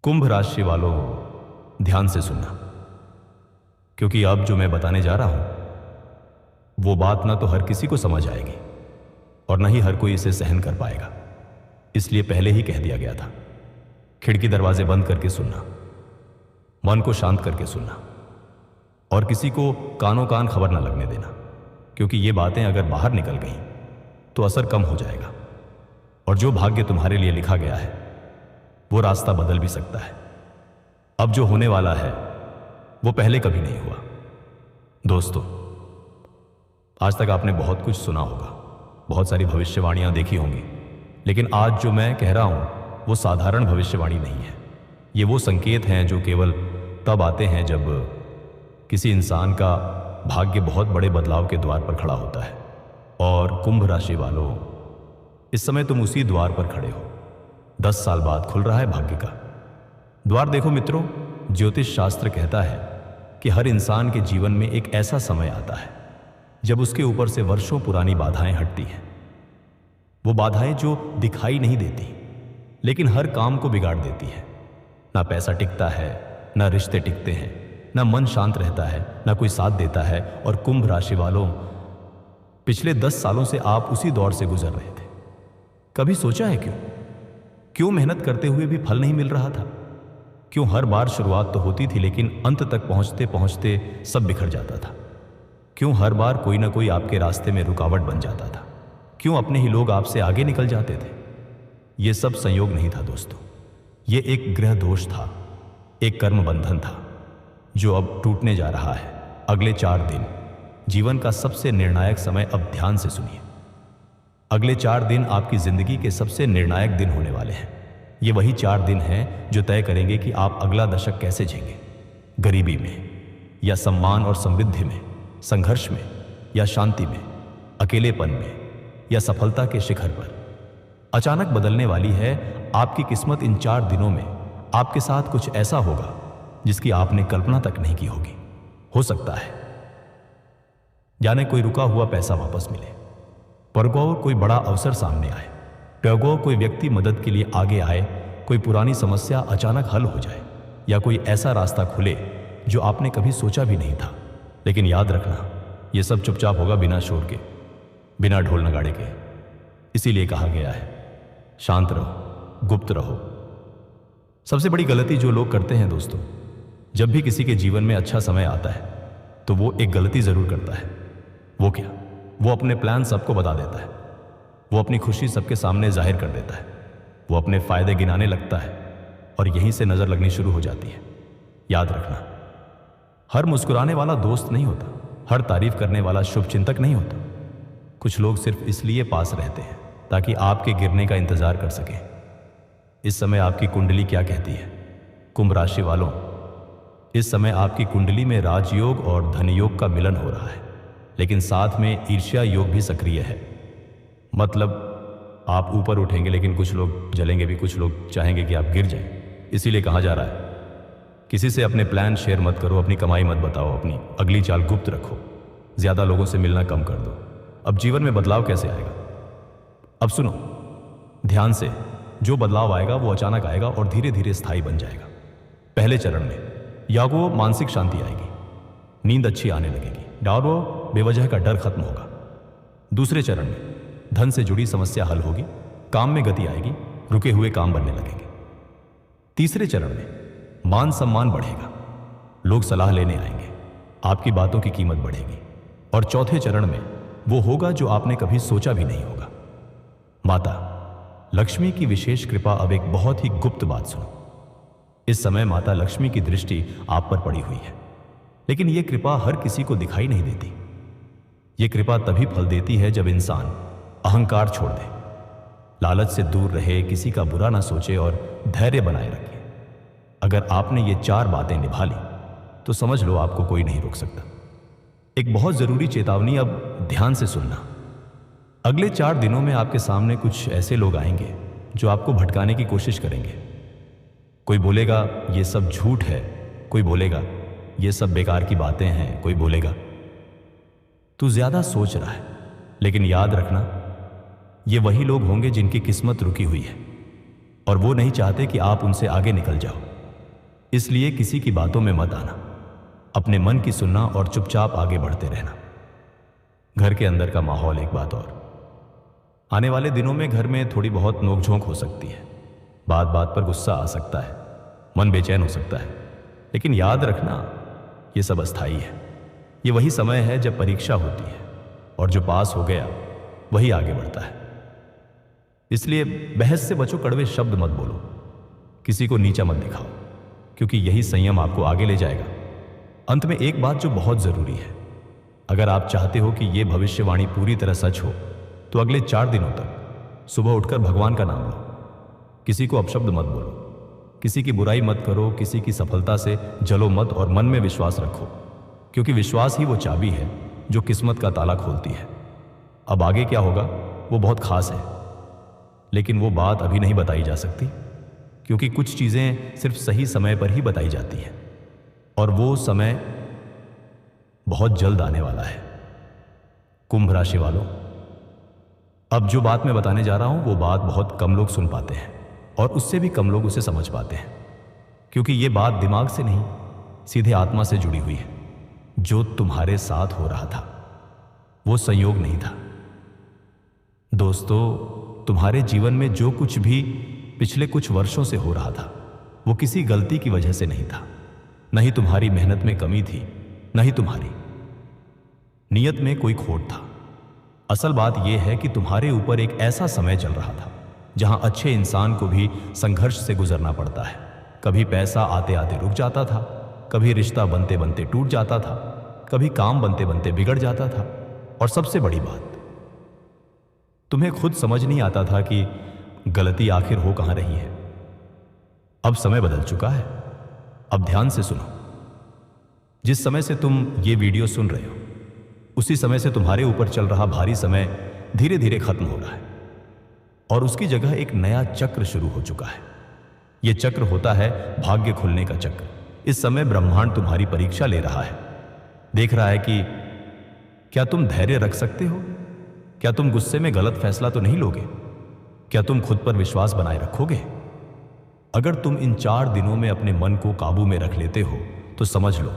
कुंभ राशि वालों, ध्यान से सुनना, क्योंकि अब जो मैं बताने जा रहा हूं वो बात ना तो हर किसी को समझ आएगी और ना ही हर कोई इसे सहन कर पाएगा। इसलिए पहले ही कह दिया गया था, खिड़की दरवाजे बंद करके सुनना, मन को शांत करके सुनना और किसी को कानों कान खबर ना लगने देना, क्योंकि ये बातें अगर बाहर निकल गई तो असर कम हो जाएगा और जो भाग्य तुम्हारे लिए लिखा गया है वो रास्ता बदल भी सकता है। अब जो होने वाला है वो पहले कभी नहीं हुआ। दोस्तों, आज तक आपने बहुत कुछ सुना होगा, बहुत सारी भविष्यवाणियां देखी होंगी, लेकिन आज जो मैं कह रहा हूं वो साधारण भविष्यवाणी नहीं है। ये वो संकेत हैं जो केवल तब आते हैं जब किसी इंसान का भाग्य बहुत बड़े बदलाव के द्वार पर खड़ा होता है। और कुंभ राशि वालों, इस समय तुम उसी द्वार पर खड़े हो। 10 साल बाद खुल रहा है भाग्य का द्वार। देखो मित्रों, ज्योतिष शास्त्र कहता है कि हर इंसान के जीवन में एक ऐसा समय आता है जब उसके ऊपर से वर्षों पुरानी बाधाएं हटती हैं। वो बाधाएं जो दिखाई नहीं देती लेकिन हर काम को बिगाड़ देती है। ना पैसा टिकता है, ना रिश्ते टिकते हैं, ना मन शांत रहता है, ना कोई साथ देता है। और कुंभ राशि वालों, पिछले 10 सालों से आप उसी दौर से गुजर रहे थे। कभी सोचा है क्यों मेहनत करते हुए भी फल नहीं मिल रहा था? क्यों हर बार शुरुआत तो होती थी लेकिन अंत तक पहुंचते पहुंचते सब बिखर जाता था? क्यों हर बार कोई ना कोई आपके रास्ते में रुकावट बन जाता था? क्यों अपने ही लोग आपसे आगे निकल जाते थे? ये सब संयोग नहीं था दोस्तों, ये एक ग्रह दोष था, एक कर्म बंधन था जो अब टूटने जा रहा है। अगले 4 दिन जीवन का सबसे निर्णायक समय। अब ध्यान से सुनिए, अगले 4 दिन आपकी जिंदगी के सबसे निर्णायक दिन होने वाले हैं। ये वही 4 दिन हैं जो तय करेंगे कि आप अगला दशक कैसे जीएंगे, गरीबी में या सम्मान और समृद्धि में, संघर्ष में या शांति में, अकेलेपन में या सफलता के शिखर पर। अचानक बदलने वाली है आपकी किस्मत। इन 4 दिनों में आपके साथ कुछ ऐसा होगा जिसकी आपने कल्पना तक नहीं की होगी। हो सकता है जाने कोई रुका हुआ पैसा वापस मिले, परगौर कोई बड़ा अवसर सामने आए, परगौर कोई व्यक्ति मदद के लिए आगे आए, कोई पुरानी समस्या अचानक हल हो जाए या कोई ऐसा रास्ता खुले जो आपने कभी सोचा भी नहीं था। लेकिन याद रखना, यह सब चुपचाप होगा, बिना शोर के, बिना ढोल नगाड़े के। इसीलिए कहा गया है, शांत रहो, गुप्त रहो। सबसे बड़ी गलती जो लोग करते हैं दोस्तों, जब भी किसी के जीवन में अच्छा समय आता है तो वो एक गलती जरूर करता है। वो क्या? वो अपने प्लान सबको बता देता है, वो अपनी खुशी सबके सामने जाहिर कर देता है, वो अपने फायदे गिनाने लगता है और यहीं से नजर लगनी शुरू हो जाती है। याद रखना, हर मुस्कुराने वाला दोस्त नहीं होता, हर तारीफ करने वाला शुभचिंतक नहीं होता। कुछ लोग सिर्फ इसलिए पास रहते हैं ताकि आपके गिरने का इंतजार कर सकें। इस समय आपकी कुंडली क्या कहती है? कुंभ राशि वालों, इस समय आपकी कुंडली में राजयोग और धनयोग का मिलन हो रहा है, लेकिन साथ में ईर्ष्या योग भी सक्रिय है। मतलब आप ऊपर उठेंगे लेकिन कुछ लोग जलेंगे भी, कुछ लोग चाहेंगे कि आप गिर जाएं। इसीलिए कहा जा रहा है, किसी से अपने प्लान शेयर मत करो, अपनी कमाई मत बताओ, अपनी अगली चाल गुप्त रखो, ज्यादा लोगों से मिलना कम कर दो। अब जीवन में बदलाव कैसे आएगा? अब सुनो ध्यान से, जो बदलाव आएगा वो अचानक आएगा और धीरे धीरे स्थायी बन जाएगा। पहले चरण में यागो मानसिक शांति आएगी, नींद अच्छी आने लगेगी, डारो बेवजह का डर खत्म होगा। दूसरे चरण में धन से जुड़ी समस्या हल होगी, काम में गति आएगी, रुके हुए काम बनने लगेंगे। तीसरे चरण में मान सम्मान बढ़ेगा, लोग सलाह लेने आएंगे, आपकी बातों की कीमत बढ़ेगी। और चौथे चरण में वो होगा जो आपने कभी सोचा भी नहीं होगा। माता लक्ष्मी की विशेष कृपा। अब एक बहुत ही गुप्त बात सुनो, इस समय माता लक्ष्मी की दृष्टि आप पर पड़ी हुई है, लेकिन यह कृपा हर किसी को दिखाई नहीं देती। यह कृपा तभी फल देती है जब इंसान अहंकार छोड़ दे, लालच से दूर रहे, किसी का बुरा ना सोचे और धैर्य बनाए रखे। अगर आपने ये 4 बातें निभा ली तो समझ लो आपको कोई नहीं रोक सकता। एक बहुत जरूरी चेतावनी, अब ध्यान से सुनना। अगले 4 दिनों में आपके सामने कुछ ऐसे लोग आएंगे जो आपको भटकाने की कोशिश करेंगे। कोई बोलेगा ये सब झूठ है, कोई बोलेगा ये सब बेकार की बातें हैं, कोई बोलेगा तू ज्यादा सोच रहा है। लेकिन याद रखना, ये वही लोग होंगे जिनकी किस्मत रुकी हुई है और वो नहीं चाहते कि आप उनसे आगे निकल जाओ। इसलिए किसी की बातों में मत आना, अपने मन की सुनना और चुपचाप आगे बढ़ते रहना। घर के अंदर का माहौल एक बात और। आने वाले दिनों में घर में थोड़ी बहुत नोकझोंक हो सकती है, बात बात पर गुस्सा आ सकता है, मन बेचैन हो सकता है, लेकिन याद रखना ये सब अस्थाई है। ये वही समय है जब परीक्षा होती है और जो पास हो गया वही आगे बढ़ता है। इसलिए बहस से बचो, कड़वे शब्द मत बोलो, किसी को नीचा मत दिखाओ, क्योंकि यही संयम आपको आगे ले जाएगा। अंत में एक बात जो बहुत जरूरी है, अगर आप चाहते हो कि यह भविष्यवाणी पूरी तरह सच हो तो अगले 4 दिनों तक सुबह उठकर भगवान का नाम लो, किसी को अपशब्द मत बोलो, किसी की बुराई मत करो, किसी की सफलता से जलो मत और मन में विश्वास रखो, क्योंकि विश्वास ही वो चाबी है जो किस्मत का ताला खोलती है। अब आगे क्या होगा वो बहुत खास है, लेकिन वो बात अभी नहीं बताई जा सकती, क्योंकि कुछ चीजें सिर्फ सही समय पर ही बताई जाती हैं और वो समय बहुत जल्द आने वाला है। कुंभ राशि वालों, अब जो बात मैं बताने जा रहा हूं वो बात बहुत कम लोग सुन पाते हैं और उससे भी कम लोग उसे समझ पाते हैं, क्योंकि ये बात दिमाग से नहीं, सीधे आत्मा से जुड़ी हुई है। जो तुम्हारे साथ हो रहा था वो संयोग नहीं था। दोस्तों, तुम्हारे जीवन में जो कुछ भी पिछले कुछ वर्षों से हो रहा था वो किसी गलती की वजह से नहीं था। न ही तुम्हारी मेहनत में कमी थी, न ही तुम्हारी नीयत में कोई खोट था। असल बात यह है कि तुम्हारे ऊपर एक ऐसा समय चल रहा था जहां अच्छे इंसान को भी संघर्ष से गुजरना पड़ता है। कभी पैसा आते आते रुक जाता था, कभी रिश्ता बनते बनते टूट जाता था, कभी काम बनते बनते बिगड़ जाता था, और सबसे बड़ी बात, तुम्हें खुद समझ नहीं आता था कि गलती आखिर हो कहां रही है। अब समय बदल चुका है। अब ध्यान से सुनो। जिस समय से तुम ये वीडियो सुन रहे हो उसी समय से तुम्हारे ऊपर चल रहा भारी समय धीरे धीरे खत्म हो रहा है और उसकी जगह एक नया चक्र शुरू हो चुका है। यह चक्र होता है भाग्य खुलने का चक्र। इस समय ब्रह्मांड तुम्हारी परीक्षा ले रहा है, देख रहा है कि क्या तुम धैर्य रख सकते हो, क्या तुम गुस्से में गलत फैसला तो नहीं लोगे, क्या तुम खुद पर विश्वास बनाए रखोगे। अगर तुम इन 4 दिनों में अपने मन को काबू में रख लेते हो तो समझ लो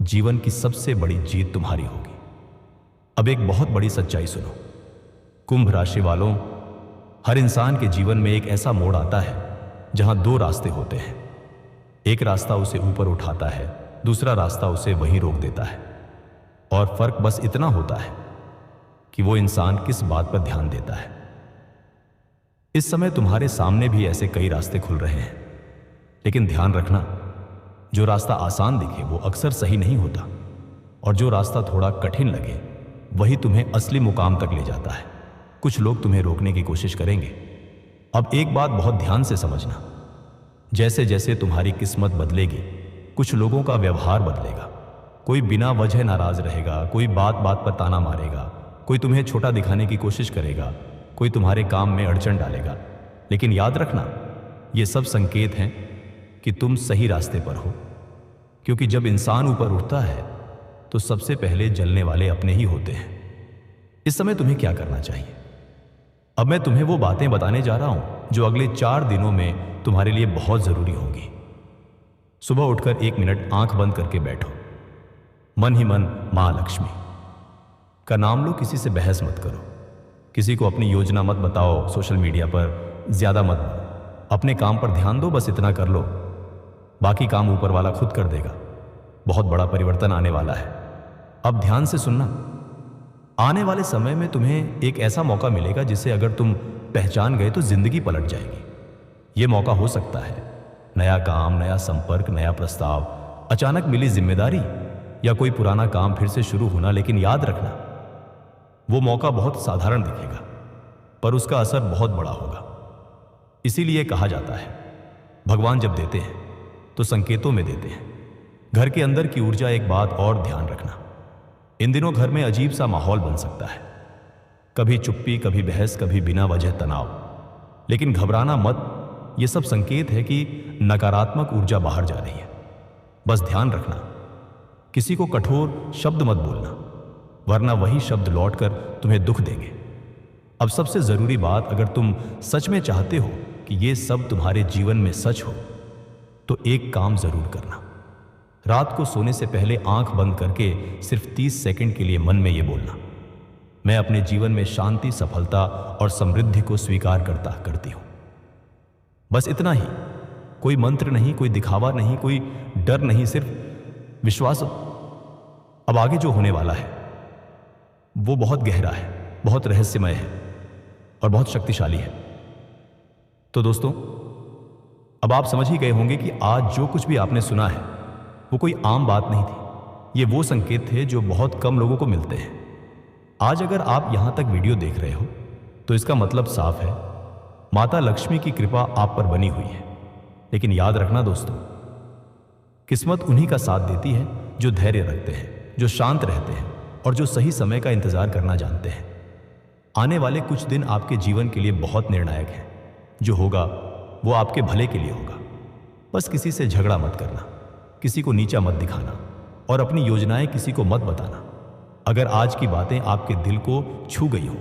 जीवन की सबसे बड़ी जीत तुम्हारी होगी। अब एक बहुत बड़ी सच्चाई सुनो। कुंभ राशि वालों, हर इंसान के जीवन में एक ऐसा मोड़ आता है जहां 2 रास्ते होते हैं। एक रास्ता उसे ऊपर उठाता है, दूसरा रास्ता उसे वहीं रोक देता है, और फर्क बस इतना होता है कि वो इंसान किस बात पर ध्यान देता है। इस समय तुम्हारे सामने भी ऐसे कई रास्ते खुल रहे हैं, लेकिन ध्यान रखना, जो रास्ता आसान दिखे वो अक्सर सही नहीं होता, और जो रास्ता थोड़ा कठिन लगे वही तुम्हें असली मुकाम तक ले जाता है। कुछ लोग तुम्हें रोकने की कोशिश करेंगे। अब एक बात बहुत ध्यान से समझना, जैसे जैसे तुम्हारी किस्मत बदलेगी कुछ लोगों का व्यवहार बदलेगा। कोई बिना वजह नाराज रहेगा, कोई बात बात पर ताना मारेगा, कोई तुम्हें छोटा दिखाने की कोशिश करेगा, कोई तुम्हारे काम में अड़चन डालेगा। लेकिन याद रखना, ये सब संकेत हैं कि तुम सही रास्ते पर हो, क्योंकि जब इंसान ऊपर उठता है तो सबसे पहले जलने वाले अपने ही होते हैं। इस समय तुम्हें क्या करना चाहिए? अब मैं तुम्हें वो बातें बताने जा रहा हूं जो अगले 4 दिनों में तुम्हारे लिए बहुत जरूरी होंगी। सुबह उठकर 1 मिनट आंख बंद करके बैठो। मन ही मन मां लक्ष्मी का नाम लो, किसी से बहस मत करो, किसी को अपनी योजना मत बताओ, सोशल मीडिया पर ज्यादा मत बोलो, अपने काम पर ध्यान दो, बस इतना कर लो, बाकी काम ऊपर वाला खुद कर देगा। बहुत बड़ा परिवर्तन आने वाला है। अब ध्यान से सुनना, आने वाले समय में तुम्हें एक ऐसा मौका मिलेगा जिसे अगर तुम पहचान गए तो जिंदगी पलट जाएगी। यह मौका हो सकता है नया काम, नया संपर्क, नया प्रस्ताव, अचानक मिली जिम्मेदारी, या कोई पुराना काम फिर से शुरू होना। लेकिन याद रखना, वो मौका बहुत साधारण दिखेगा पर उसका असर बहुत बड़ा होगा। इसीलिए कहा जाता है भगवान जब देते हैं तो संकेतों में देते हैं। घर के अंदर की ऊर्जा, एक बात और ध्यान रखना, इन दिनों घर में अजीब सा माहौल बन सकता है, कभी चुप्पी, कभी बहस, कभी बिना वजह तनाव। लेकिन घबराना मत, यह सब संकेत है कि नकारात्मक ऊर्जा बाहर जा रही है। बस ध्यान रखना, किसी को कठोर शब्द मत बोलना, वरना वही शब्द लौटकर तुम्हें दुख देंगे। अब सबसे जरूरी बात, अगर तुम सच में चाहते हो कि यह सब तुम्हारे जीवन में सच हो तो एक काम जरूर करना। रात को सोने से पहले आंख बंद करके सिर्फ 30 सेकंड के लिए मन में यह बोलना, मैं अपने जीवन में शांति, सफलता और समृद्धि को स्वीकार करती हूं। बस इतना ही, कोई मंत्र नहीं, कोई दिखावा नहीं, कोई डर नहीं, सिर्फ विश्वास। अब आगे जो होने वाला है वो बहुत गहरा है, बहुत रहस्यमय है और बहुत शक्तिशाली है। तो दोस्तों, अब आप समझ ही गए होंगे कि आज जो कुछ भी आपने सुना है वो कोई आम बात नहीं थी। ये वो संकेत थे जो बहुत कम लोगों को मिलते हैं। आज अगर आप यहां तक वीडियो देख रहे हो तो इसका मतलब साफ है, माता लक्ष्मी की कृपा आप पर बनी हुई है। लेकिन याद रखना दोस्तों, किस्मत उन्हीं का साथ देती है जो धैर्य रखते हैं, जो शांत रहते हैं और जो सही समय का इंतजार करना जानते हैं। आने वाले कुछ दिन आपके जीवन के लिए बहुत निर्णायक हैं। जो होगा वो आपके भले के लिए होगा। बस किसी से झगड़ा मत करना, किसी को नीचा मत दिखाना और अपनी योजनाएं किसी को मत बताना। अगर आज की बातें आपके दिल को छू गई हो,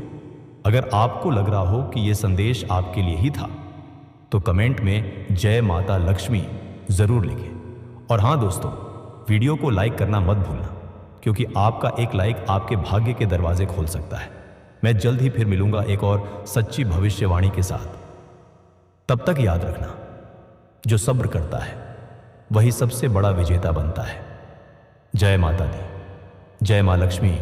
अगर आपको लग रहा हो कि यह संदेश आपके लिए ही था, तो कमेंट में जय माता लक्ष्मी जरूर लिखें। और हाँ दोस्तों, वीडियो को लाइक करना मत भूलना, क्योंकि आपका एक लाइक आपके भाग्य के दरवाजे खोल सकता है। मैं जल्द ही फिर मिलूंगा एक और सच्ची भविष्यवाणी के साथ। तब तक याद रखना, जो सब्र करता है वही सबसे बड़ा विजेता बनता है। जय माता दी, जय मां लक्ष्मी।